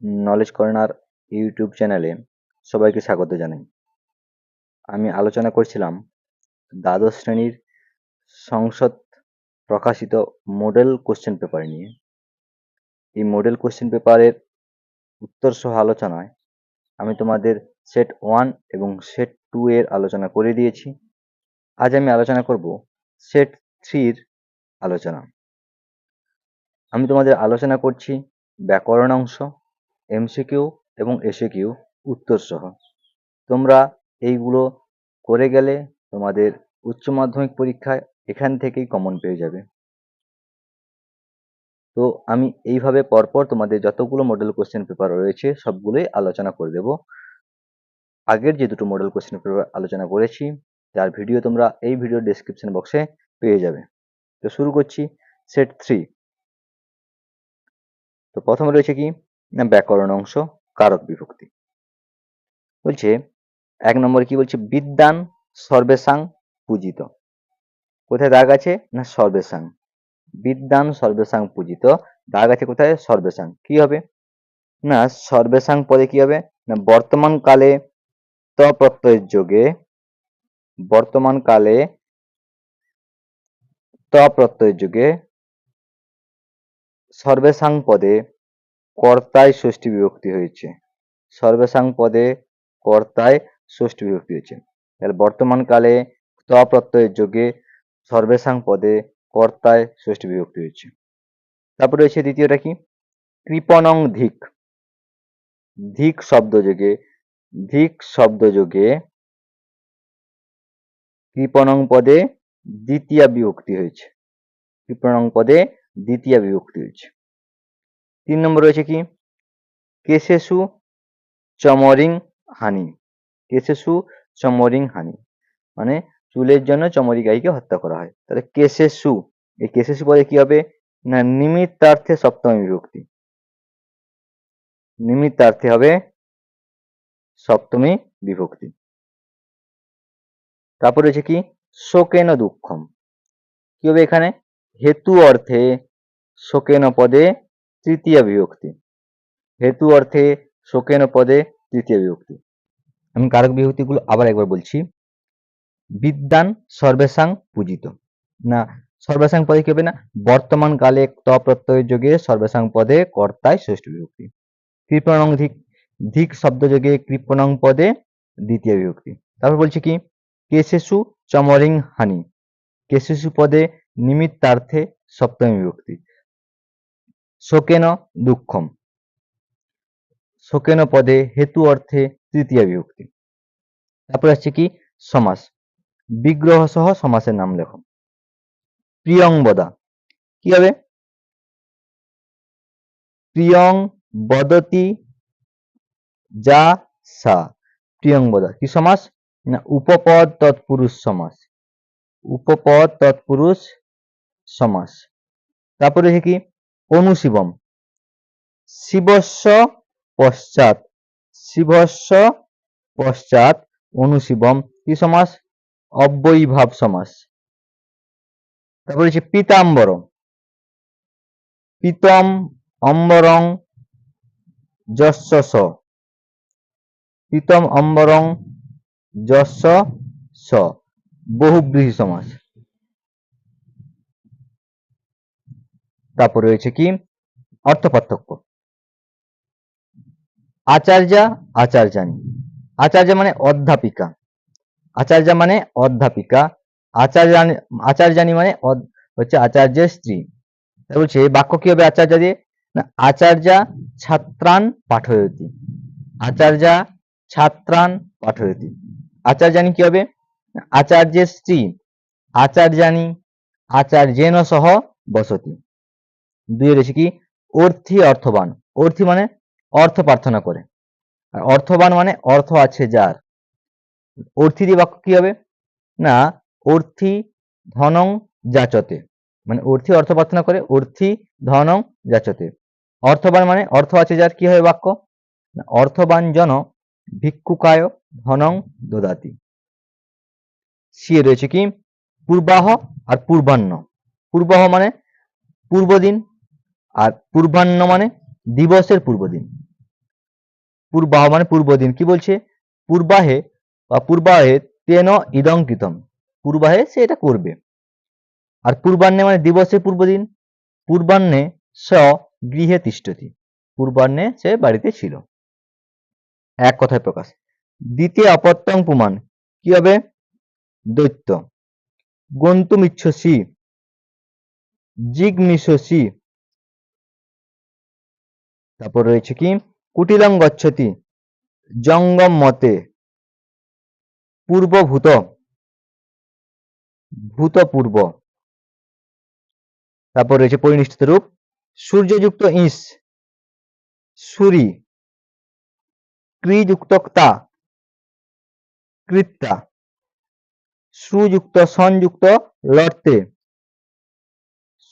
Knowledge corner YouTube চ্যানেলে সবাইকে স্বাগত জানাই। আমি আলোচনা করছিলাম দ্বাদশ শ্রেণীর সংসদ প্রকাশিত মডেল কোশ্চেন পেপার নিয়ে। এই মডেল কোশ্চেন পেপারের উত্তর সহ আলোচনায় আমি তোমাদের সেট 1 এবং সেট 2 এর আলোচনা করে দিয়েছি। আজ আমি আলোচনা করব সেট 3 এর আলোচনা। আমি তোমাদের আলোচনা করছি ব্যাকরণ অংশ, এমসিকিউ এবং এসিকিউ উত্তর সহ। তোমরা এইগুলো করে গেলে তোমাদের উচ্চ মাধ্যমিক পরীক্ষায় এখান থেকেই কমন পেয়ে যাবে। তো আমি এইভাবে পরপর তোমাদের যতগুলো মডেল কোশ্চেন পেপার রয়েছে সবগুলোই আলোচনা করে দেব। আগের যে দুটো মডেল কোশ্চেন পেপার আলোচনা করেছি তার ভিডিও তোমরা এই ভিডিও ডেসক্রিপশন বক্সে পেয়ে যাবে। তো শুরু করছি সেট 3। তো প্রথমে রয়েছে কি না ব্যাকরণ অংশ, কারক বিভক্তি। বলছে 1 নম্বরে কি বলছে, বিদ্যান সর্বেসাং পূজিত। কোথায় দাগ আছে না সর্বেসাং, বিদ্যান সর্বেসাং পূজিত, দাগ আছে কোথায় সর্বেসাং। কি হবে না সর্বেসাং পদে কি হবে না বর্তমান কালে ত প্রত্যয়ের যোগে, বর্তমান কালে ত প্রত্যয়ের যোগে সর্বেসাং পদে কর্তায় ষষ্ঠী বিভক্তি হয়েছে। সর্বেসাং পদে কর্তায় ষষ্ঠী বিভক্তি হয়েছে। তাহলে বর্তমান কালে ত প্রত্যয়ের যোগে সর্বেসাং পদে কর্তায় ষষ্ঠী বিভক্তি হয়েছে। তারপরে রয়েছে দ্বিতীয়টা কি কৃপণং ধিক, ধিক শব্দযোগে, ধিক শব্দযোগে কৃপণং পদে দ্বিতীয় বিভক্তি হয়েছে, কৃপণং পদে দ্বিতীয় বিভক্তি হয়েছে। 3 নম্বর রয়েছে কি কেশেষু চমরিং হানি, কেশেষু চমরিং হানি মানে চুলের জন্য চমরি গাইকে হত্যা করা হয়। তাহলে কেশেষু, এই কেশেষু পদে কি হবে না নিমিত্তার্থে সপ্তমী বিভক্তি, নিমিত্তার্থে হবে সপ্তমী বিভক্তি। তারপর রয়েছে কি শোকেন দুঃখম, কি হবে এখানে হেতু অর্থে শোকেন পদে তৃতীয় বিভক্তি, হেতু অর্থে শোকেন পদে তৃতীয় বিভক্তি। আমি কারক বিভক্তিগুলো আবার একবার বলছি। বিদ্যান সর্বেসাং পূজিত, না সর্বেসাং পদে কি হবে না বর্তমান কালে ত প্রত্যয়ের যোগে সর্বেসাং পদে কর্তায় ষষ্ঠী বিভক্তি। কৃপণং ধিক, ধিক শব্দ যোগে কৃপণং পদে দ্বিতীয় বিভক্তি। তারপর বলছে কি কেশেষু চমরিং হানি, কেশেষু পদে নিমিত্তার্থে সপ্তমী বিভক্তি। শোকেন দুঃখম, শোকেন পদে হেতু অর্থে তৃতীয় বিভক্তি। তারপর আসছে কি সমাস, বিগ্রহ সহ সমাসের নাম লেখো। প্রিয়ং বদা, কি হবে প্রিয়ং বদতি যা সা, প্রিয়ং বদা কি সমাস না উপপদ তৎপুরুষ সমাস, উপপদ তৎপুরুষ সমাস। তারপরে কি অনুশিবম, শিবস্য পশ্চাৎ, শিবস্য পশ্চাৎ অনুশিবম কি সমাস অব্যয়ীভাব সমাস। তারপরে হচ্ছে পীতাম্বর, পীতম অম্বরং যস্য স, পীতম অম্বরং যস্য স বহুব্রীহি সমাস। তারপর রয়েছে কি অর্থ পার্থক্য। আচার্যা আচার্যানি, আচার্য মানে অধ্যাপিকা, আচার্যা মানে অধ্যাপিকা, আচার্যানি, আচার্যানি মানে হচ্ছে আচার্যের স্ত্রী। বলছে বাক্য কি হবে আচার্য দিয়ে না আচার্যা ছাত্রান পাঠয়তি, আচার্যা ছাত্রান পাঠয়তি। আচার্যানি কি হবে আচার্যের স্ত্রী, আচার্যানি আচার্যেন সহ বসতি। 2 রয়েছে কি অর্থী অর্থবান, অর্থী মানে অর্থ প্রার্থনা করে, আর অর্থবান মানে অর্থ আছে যার। অর্থী দিয়ে বাক্য কি হবে না অর্থী ধনং যাচতে, মানে অর্থী অর্থ প্রার্থনা করে, অর্থী ধনং যাচতে। অর্থবান মানে অর্থ আছে যার, কি হবে বাক্য না অর্থবান জন ভিক্ষুকায় ধনং দদাতি। সি রয়েছে কি পূর্বাহ আর পূর্বাহ্ন, পূর্বাহ মানে পূর্বদিন আর পূর্বাহ্ন মানে দিবসের পূর্বদিন। পূর্বাহ মানে পূর্ব দিন। কি বলছে? পূর্বাহে বা পূর্বাহে তেন ইদং কৃতম, পূর্বাহে সে এটা করবে। আর পূর্বাহ্নে মানে দিবসের পূর্ব দিন। পূর্বাহ্নে স গৃহে তিষ্ঠতি, পূর্বাহ্নে সে বাড়িতে ছিল। এক কথায় প্রকাশ। দ্বিতীয় অপত্যং পুমান, কি হবে? দৈত্য। গন্তুমিচ্ছসি, জিগমিষসি। তারপর রয়েছে কি? কুটিলং গচ্ছতি, জঙ্গম মতে। পূর্বভূত, ভূতপূর্ব। তারপর রয়েছে পরিনিষ্ঠিত রূপ, সূর্যযুক্ত ইস, সূরি। ক্রিযুক্ত ক্তা, কৃত্তা। সুযুক্ত সংযুক্ত লড়তে,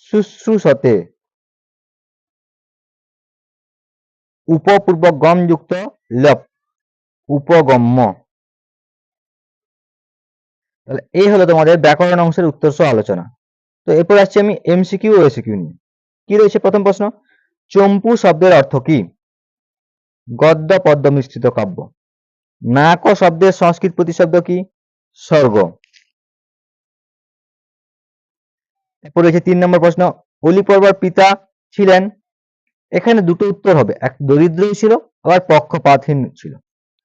শুশ্রূষতে। উপপূর্ব গমযুক্ত লপ, উপগম্য। তাহলে এই হলো তোমাদের ব্যাকরণ অংশের উত্তর সহ আলোচনা। তো এরপর আসছি আমি এমসিকিউ ও এসিকিউ নিয়ে। কি রয়েছে প্রথম প্রশ্ন? চম্পু শব্দের অর্থ কি? গদ্য পদ্য মিশ্রিত কাব্য। নাক শব্দের সংস্কৃত প্রতিশব্দ কি? স্বর্গ। এরপর রয়েছে 3 নম্বর প্রশ্ন, অলি পর্বর পিতা ছিলেন। এখানে দুটো উত্তর হবে, এক দরিদ্রই ছিল, আবার পক্ষপাতহীন ছিল।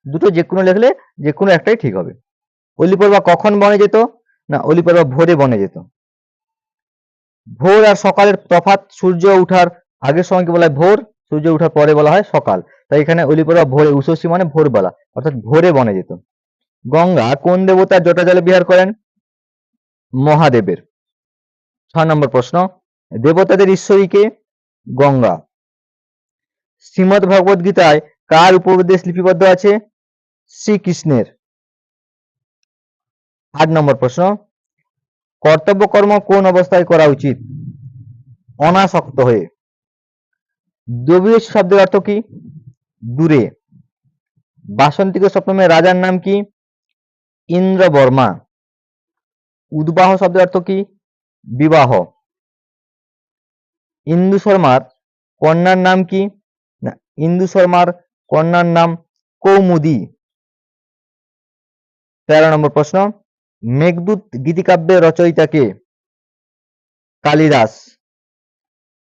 দুটো যে কোনো লিখলে যে কোনো একটাই ঠিক হবে। অলি পর্বর কখন বনে যেত? না, অলি পর্বর ভোরে বনে যেত। ভোর আর সকালের তফাৎ, সূর্য ওঠার আগের সময়কে বলা হয় ভোর, সূর্য ওঠার পরে বলা হয় সকাল। তাই এখানে অলি পর্বর ভোরে, উষসী মানে ভোরবেলা, অর্থাৎ ভোরে বনে যেত। গঙ্গা কোন দেবতার জটা জলে বিহার করেন? মহাদেবের। 6 নম্বর প্রশ্ন, দেবতাদের ঈশ্বরীকে? গঙ্গা। শ্রীমদ্ ভগবদ গীতায় কার উপদেশ লিপিবদ্ধ আছে? শ্রীকৃষ্ণের। 8 নম্বর প্রশ্ন, কর্তব্য কর্ম কোন অবস্থায় করা উচিত? অনাসক্ত হয়ে। দ্রবিড় শব্দের অর্থ কি? দূরে। বাসন্তিক সপ্তমে রাজার নাম কি? ইন্দ্রবর্মা। উদ্বাহ শব্দের অর্থ কি? বিবাহ। ইন্দু শর্মার কন্যার নাম কি? না, ইন্দু শর্মার কন্যার নাম কৌমুদী। 13 নম্বর প্রশ্ন, মেঘদূত গীতিকাব্যের রচয়িতা কে? কালিদাস।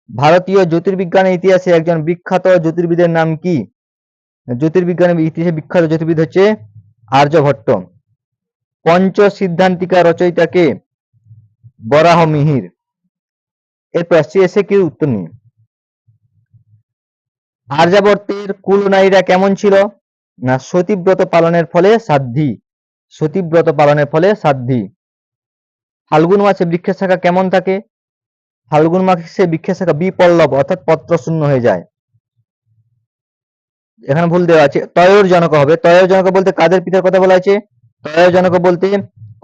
ভারতীয় জ্যোতির্বিজ্ঞানের ইতিহাসে একজন বিখ্যাত জ্যোতির্বিদের নাম কি? জ্যোতির্বিজ্ঞানের ইতিহাসে বিখ্যাত জ্যোতির্বিদ হচ্ছে আর্যভট্ট। পঞ্চ সিদ্ধান্তিকা রচয়িতা কে? বরাহ মিহির। এরপর আসছি এসে কি উত্তর নিয়ে। আর্যাবর্তের কুলনারীরা কেমন ছিল? না, সতীব্রত পালনের ফলে সাধ্বী। সতীব্রত পালনের ফলে সাধ্বী। ফাল্গুন মাসে বৃক্ষের শাখা কেমন থাকে? ফাল্গুন মাসে বৃক্ষের শাখা বিপল্লব, অর্থাৎ পত্র শূন্য হয়ে যায়। এখানে ভুল দেওয়া আছে, তয়োরজনক হবে। তয়োরজনক বলতে কাদের পিতার কথা বলা হয়েছে? তয়োরজনক বলতে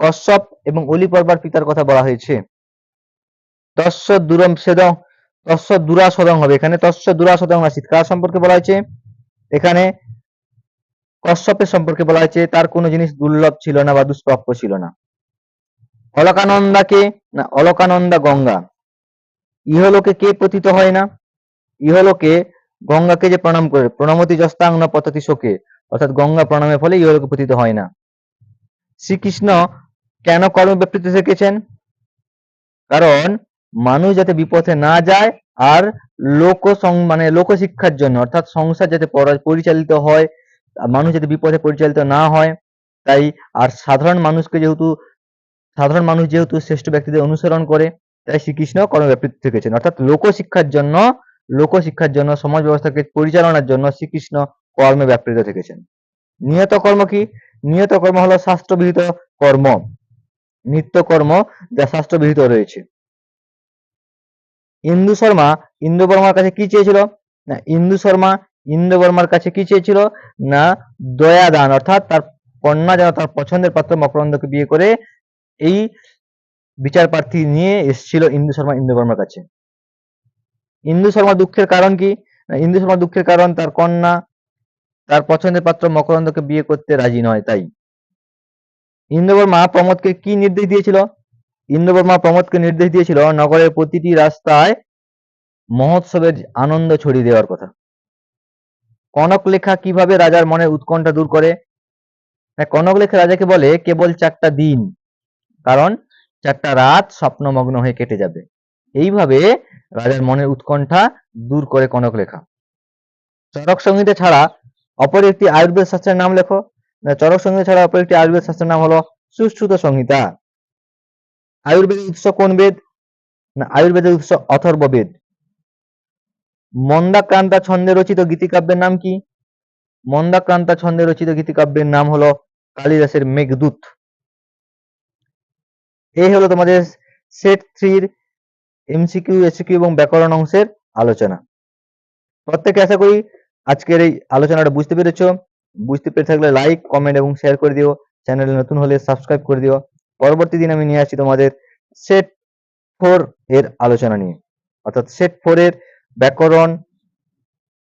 কশ্যপ এবং অলি পর্বার পিতার কথা বলা হয়েছে। তস্য দুরম্ছেদং, তস্য দুরাসদং হবে এখানে, তস্য দুরাসদং নাসিত। কার সম্পর্কে বলা হয়েছে? এখানে কশ্যপের সম্পর্কে বলা হয়েছে, তার কোনো জিনিস দুর্লভ ছিল না বা দুষ্প্রাপ্য ছিল না। অলকানন্দা কে? না, অলকানন্দা গঙ্গা। ইহলোকে কে পতিত হয় না? ইহলোকে গঙ্গাকে যে প্রণাম করে, প্রণমতি যস্তাং ন পততি শোকে, অর্থাৎ গঙ্গা প্রণামের ফলে ইহলোকে পতিত হয় না। শ্রীকৃষ্ণ কেন কর্মব্যাপৃত থেকেছেন? কারণ মানুষ যাতে বিপথে না যায়, আর মানে লোকশিক্ষার জন্য, অর্থাৎ সংসার যাতে পরিচালিত হয়, মানুষ যাতে বিপথে পরিচালিত না হয়, তাই। আর সাধারণ মানুষ যেহেতু শ্রেষ্ঠ ব্যক্তিদের অনুসরণ করে, তাই শ্রীকৃষ্ণ কর্মব্যাপৃত থেকেছেন, অর্থাৎ লোকশিক্ষার জন্য সমাজ ব্যবস্থাকে পরিচালনার জন্য শ্রীকৃষ্ণ কর্মে ব্যাপৃত থেকেছেন। নিয়ত কর্ম কি? নিয়ত কর্ম হলো শাস্ত্রবিহিত কর্ম, নিত্যকর্ম যা শাস্ত্রবিহিত রয়েছে। ইন্দু শর্মা ইন্দ্রবর্মার কাছে কি চেয়েছিল? না, ইন্দু শর্মা ইন্দ্রবর্মার কাছে কি চেয়েছিল? না, দয়াদান, অর্থাৎ তার কন্যা যেন তার পছন্দের পাত্র মকরন্দকে বিয়ে করে, এই বিচার প্রার্থী নিয়ে এসেছিল ইন্দু শর্মা ইন্দ্রবর্মার কাছে। ইন্দু শর্মা দুঃখের কারণ কি? না, ইন্দু শর্মা দুঃখের কারণ তার কন্যা তার পছন্দের পাত্র মকরন্দকে বিয়ে করতে রাজি নয়, তাই। ইন্দ্রবর্মা প্রমোদকে কি নির্দেশ দিয়েছিল? ইন্দ্রবর্মা প্রমোদকে নির্দেশ দিয়েছিল নগরের প্রতিটি রাস্তায় মহোৎসবের আনন্দ ছড়িয়ে দেওয়ার কথা। কনক লেখা কিভাবে রাজার মনের উৎকণ্ঠা দূর করে? হ্যাঁ, কনক লেখা রাজাকে বলে কেবল 4টা দিন, কারণ 4টা রাত স্বপ্নমগ্ন হয়ে কেটে যাবে। এইভাবে রাজার মনের উৎকণ্ঠা দূর করে কনক লেখা। চরক সংহিতা ছাড়া অপর একটি আয়ুর্বেদ শাস্ত্রের নাম লেখো। চরক সংহিতা ছাড়া অপর একটি আয়ুর্বেদ শাস্ত্রের নাম হলো সুশ্রুত সংহিতা। আয়ুর্বেদের উৎস কোন বেদ? না, আয়ুর্বেদের উৎস অথর্ববেদ। মন্দাক্রান্তা ছন্দে রচিত গীতিকাব্যের নাম কি? মন্দাক্রান্তা ছন্দে রচিত গীতিকাব্যের নাম হলো কালিদাসের মেঘদূত। এই হলো তোমাদের সেট 3 এমসিকিউ, এসিকিউ এবং ব্যাকরণ অংশের আলোচনা। প্রত্যেকে আশা করি আজকের এই আলোচনাটা বুঝতে পেরেছো। বুঝতে পেরে থাকলে লাইক, কমেন্ট এবং শেয়ার করে দিও। চ্যানেলে নতুন হলে সাবস্ক্রাইব করে দিও। পরবর্তী দিন আমি নিয়ে আসি তোমাদের সেট 4 এর আলোচনা নিয়ে, অর্থাৎ সেট 4 এর ব্যাকরণ,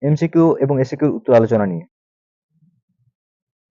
এমসিকিউ এবং এসিকিউর উত্তর আলোচনা নিয়ে।